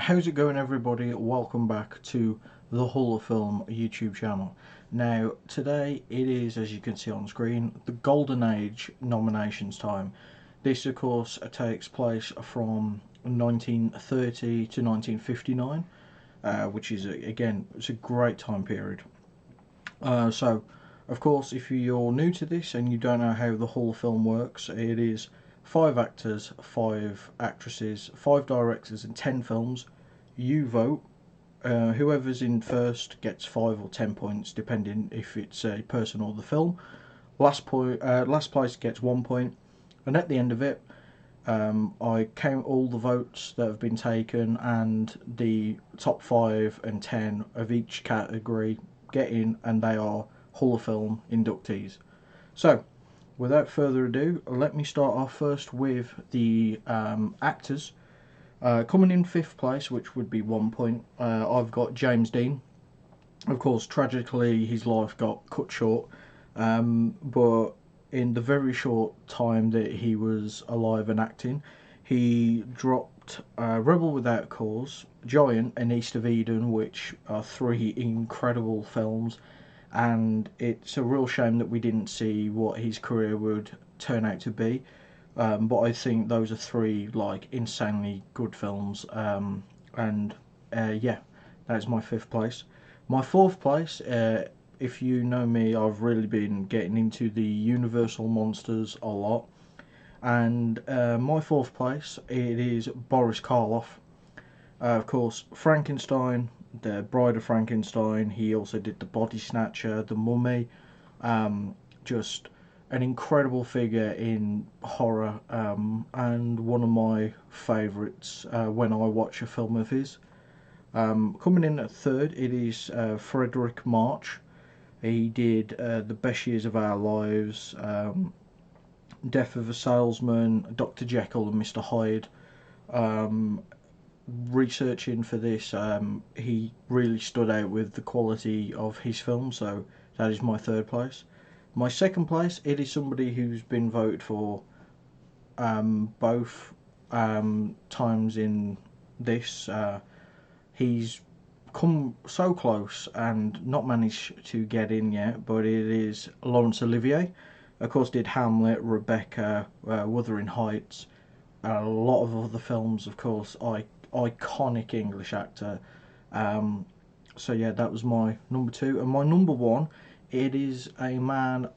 How's it going, everybody? Welcome back to the halloffilm YouTube channel. Now, today it is, as you can see on screen, the Golden Age nominations time. This, of course, takes place from 1930 to 1959, which is, again, it's a great time period. So, of course, if you're new to this and you don't know how the halloffilm works, it is 5 actors, 5 actresses, 5 directors, and 10 films. You vote. Whoever's in first gets 5 or 10 points, depending if it's a person or the film. Last place gets 1 point, and at the end of it, I count all the votes that have been taken, and the top 5 and 10 of each category get in, and they are halloffilm inductees. So, without further ado, let me start off first with the actors. Coming in fifth place, which would be 1 point, I've got James Dean. Of course, tragically, his life got cut short, but in the very short time that he was alive and acting, he dropped Rebel Without Cause, Giant, and East of Eden, which are 3 incredible films, and it's a real shame that we didn't see what his career would turn out to be. But I think those are 3 insanely good films, and yeah, that's my fifth place. My fourth place, if you know me, I've really been getting into the Universal monsters a lot, and my fourth place it is Boris Karloff. Of course, Frankenstein, the Bride of Frankenstein. He also did the Body Snatcher, the Mummy. Just an incredible figure in horror, and one of my favourites when I watch a film of his. Coming in at third, it is Frederick March. He did The Best Years of Our Lives, Death of a Salesman, Dr. Jekyll and Mr. Hyde. Um, Researching for this, he really stood out with the quality of his film, so that is my third place. My second place, it is somebody who's been voted for both times in this. He's come so close and not managed to get in yet, but it is Laurence Olivier. Of course, did Hamlet, Rebecca, Wuthering Heights, a lot of other films, of course. Iconic English actor. Um, so yeah, that was my number two, and my number one. It is a man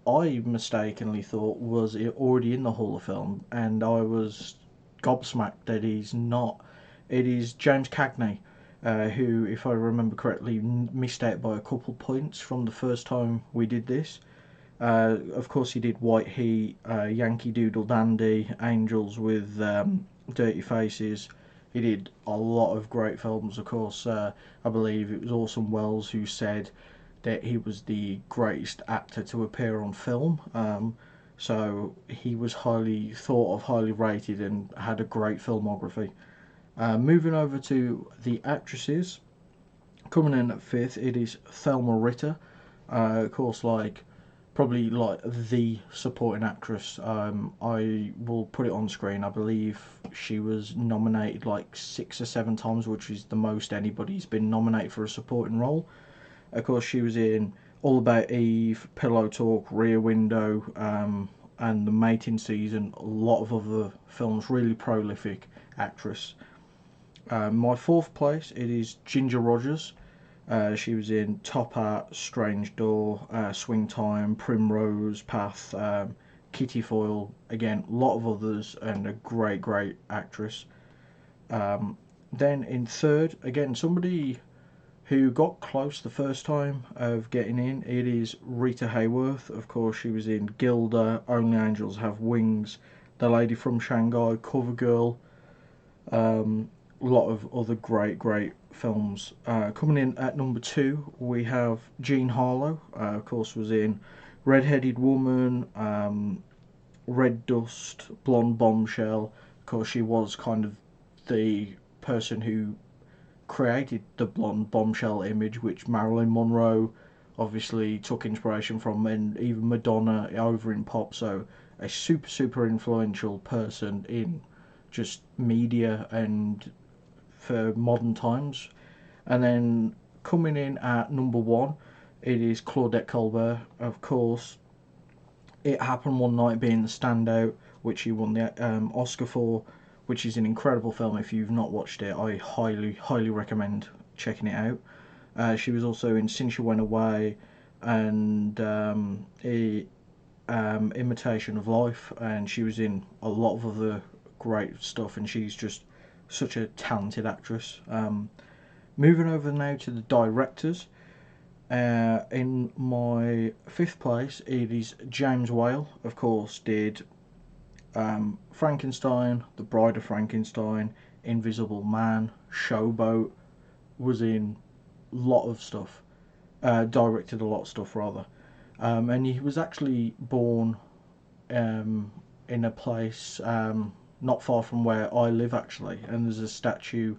I mistakenly thought was already in the halloffilm, and I was gobsmacked that he's not. It is James Cagney, who, if I remember correctly, missed out by a couple points from the first time we did this. Of course, he did White Heat, Yankee Doodle Dandy, Angels with Dirty Faces. He did a lot of great films, of course. I believe it was Orson Welles who said that he was the greatest actor to appear on film. So he was highly thought of, highly rated, and had a great filmography. Moving over to the actresses, coming in at fifth, it is Thelma Ritter. Of course, probably like the supporting actress. I will put it on screen. I believe she was nominated like 6 or 7 times, which is the most anybody's been nominated for a supporting role. Of course, she was in All About Eve, Pillow Talk, Rear Window, and The Mating Season. A lot of other films. Really prolific actress. My fourth place, it is Ginger Rogers. She was in Top Hat, Strange Door, Swing Time, Primrose Path, Kitty Foyle. Again, a lot of others, and a great, great actress. Then in third, again, somebody who got close the first time of getting in. It is Rita Hayworth. Of course, she was in Gilda, Only Angels Have Wings, The Lady from Shanghai, CoverGirl. A lot of other great, great films. Coming in at number two, we have Jean Harlow. Of course, was in Red-Headed Woman, Red Dust, Blonde Bombshell. Of course, she was kind of the person who created the blonde bombshell image, which Marilyn Monroe obviously took inspiration from, and even Madonna over in pop. So a super, super influential person in just media and for modern times. And then coming in at number one, it is Claudette Colbert. Of course, It Happened One Night being the standout, which he won the Oscar for, which is an incredible film. If you've not watched it, I highly recommend checking it out. She was also in Since You Went Away and Imitation of Life, and she was in a lot of other great stuff, and she's just such a talented actress. Moving over now to the directors. In my fifth place, it is James Whale. Of course, did Frankenstein, The Bride of Frankenstein, Invisible Man, Showboat. Was in a lot of stuff. Directed a lot of stuff rather. And he was actually born in a place not far from where I live actually, and there's a statue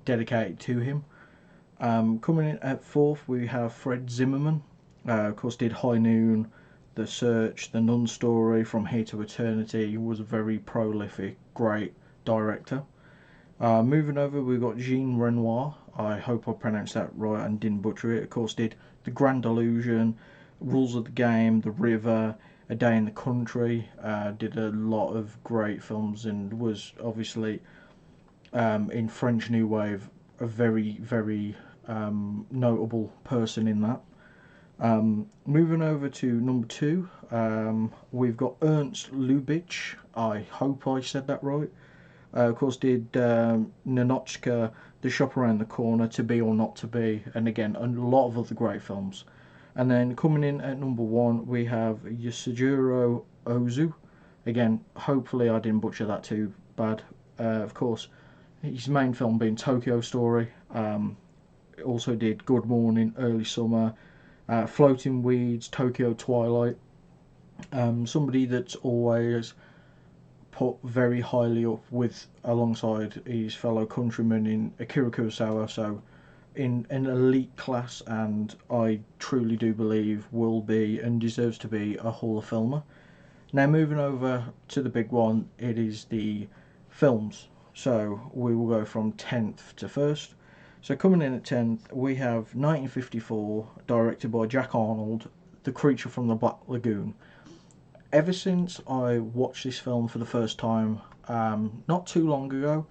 dedicated to him. Coming in at fourth, we have Fred Zimmerman. Of course, did High Noon, The Search, The Nun Story, From Here to Eternity. He was a very prolific, great director. Moving over, we've got Jean Renoir. I hope I pronounced that right and didn't butcher it. Of course, did The Grand Illusion, Rules of the Game, The River, A Day in the Country. Did a lot of great films and was obviously in French New Wave a very notable person in that. Moving over to number two, we've got Ernst Lubitsch. I hope I said that right. Of course, did Ninotchka, The Shop Around the Corner, To Be or Not to Be, and again, a lot of other great films. And then coming in at number one, we have Yasujiro Ozu. Again, hopefully I didn't butcher that too bad. Of course, his main film being Tokyo Story. Also did Good Morning, Early Summer, Floating Weeds, Tokyo Twilight. Somebody that's always put very highly up with alongside his fellow countrymen in Akira Kurosawa, so in an elite class, and I truly do believe will be and deserves to be a Hall of Filmer. Now moving over to the big one, it is the films. So we will go from 10th to 1st. So coming in at 10th, we have 1954, directed by Jack Arnold, The Creature from the Black Lagoon. Ever since I watched this film for the first time, not too long ago,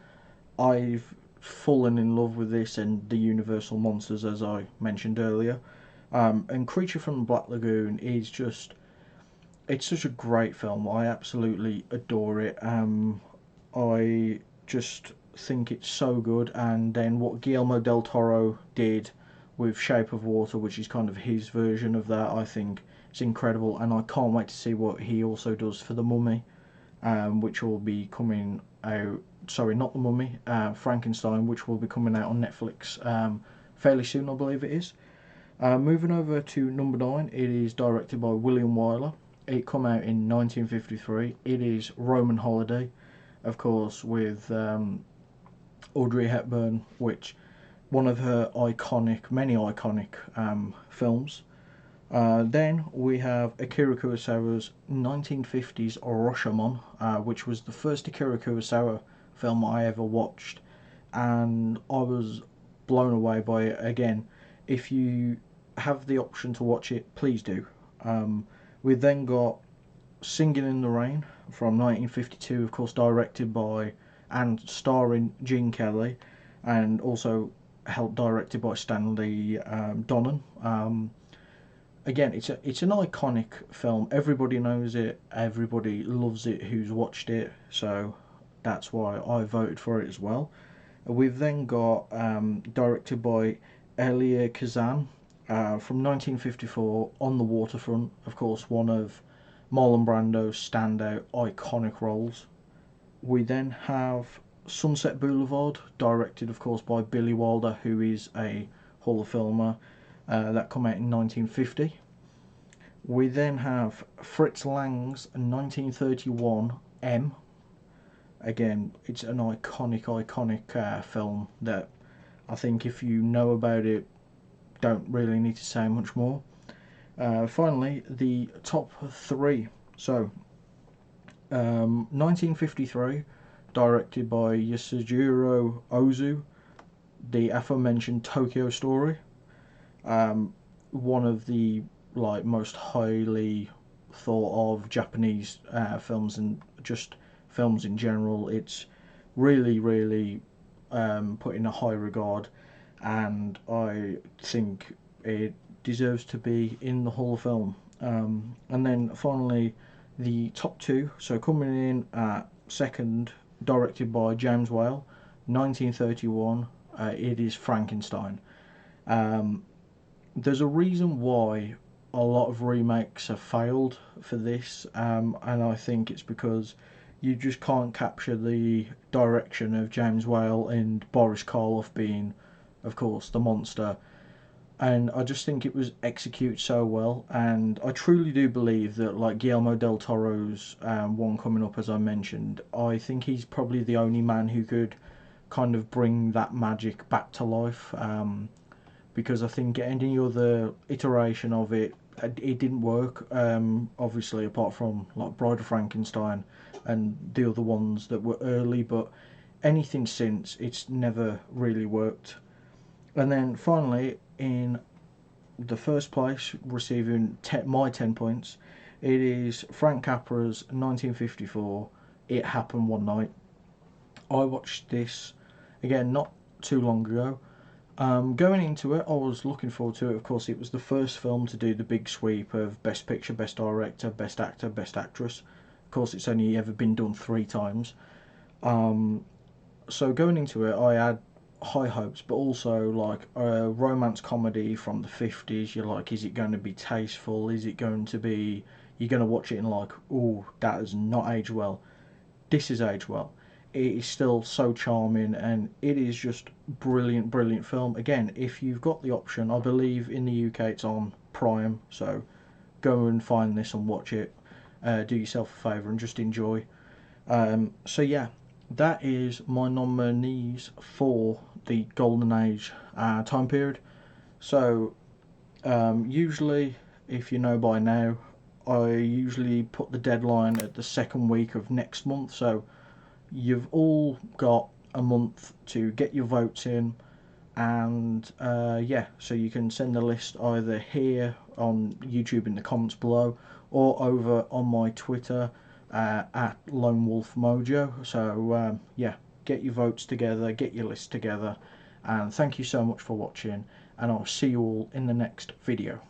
I've fallen in love with this and the Universal monsters, as I mentioned earlier. And Creature from the Black Lagoon is just, it's such a great film. I absolutely adore it. I just think it's so good. And then what Guillermo del Toro did with Shape of Water, which is kind of his version of that, I think it's incredible, and I can't wait to see what he also does for The Mummy, which will be coming out, sorry, not The Mummy, Frankenstein, which will be coming out on Netflix fairly soon, I believe it is. Moving over to number 9, it is directed by William Wyler. It came out in 1953. It is Roman Holiday, of course, with Audrey Hepburn, which one of her many iconic films. Then we have Akira Kurosawa's 1950s Rashomon, which was the first Akira Kurosawa film I ever watched, and I was blown away by it. Again, if you have the option to watch it, please do. We then got Singing in the Rain from 1952, of course directed by and starring Gene Kelly, and also helped directed by Stanley Donen. Again, it's an iconic film. Everybody knows it. Everybody loves it who's watched it. So that's why I voted for it as well. We've then got directed by Elia Kazan from 1954, On the Waterfront. Of course, one of Marlon Brando's standout iconic roles. We then have Sunset Boulevard, directed of course by Billy Wilder, who is a Hall of Filmer. That came out in 1950. We then have Fritz Lang's 1931 M. Again, it's an iconic film that I think if you know about it, don't really need to say much more. Finally, the top 3. So, 1953, directed by Yasujiro Ozu. the aforementioned Tokyo Story, one of the like most highly thought of Japanese films and just films in general. It's really put in a high regard, and I think it deserves to be in the Hall of Film. And then finally, the top two. So coming in at second, directed by James Whale, 1931. It is Frankenstein. Um, there's a reason why a lot of remakes have failed for this, and I think it's because you just can't capture the direction of James Whale and Boris Karloff being, of course, the monster. And I just think it was executed so well, and I truly do believe that, like Guillermo del Toro's one coming up, as I mentioned, I think he's probably the only man who could kind of bring that magic back to life. Because I think any other iteration of it didn't work. Obviously, apart from like Bride of Frankenstein and the other ones that were early, but anything since, it's never really worked. And then finally, in the first place, receiving my 10 points, it is Frank Capra's 1954. It Happened One Night. I watched this again not too long ago. Going into it, I was looking forward to it. Of course, it was the first film to do the big sweep of Best Picture, Best Director, Best Actor, Best Actress. Of course, it's only ever been done 3 times. Um, so going into it, I had high hopes, but also like a romance comedy from the 50s. You're like, is it going to be tasteful? Is it going to be, you're going to watch it and like, oh, that has not aged well. This is aged well. It is still so charming, and it is just brilliant film. Again, if you've got the option, I believe in the UK it's on Prime, so go and find this and watch it. Do yourself a favour and just enjoy. So yeah, that is my nominees for the Golden Age time period. So usually, if you know by now, I usually put the deadline at the second week of next month. So you've all got a month to get your votes in, and yeah, so you can send the list either here on YouTube in the comments below, or over on my Twitter at Lone Wolf Mojo. So yeah, get your votes together, get your list together, and thank you so much for watching, and I'll see you all in the next video.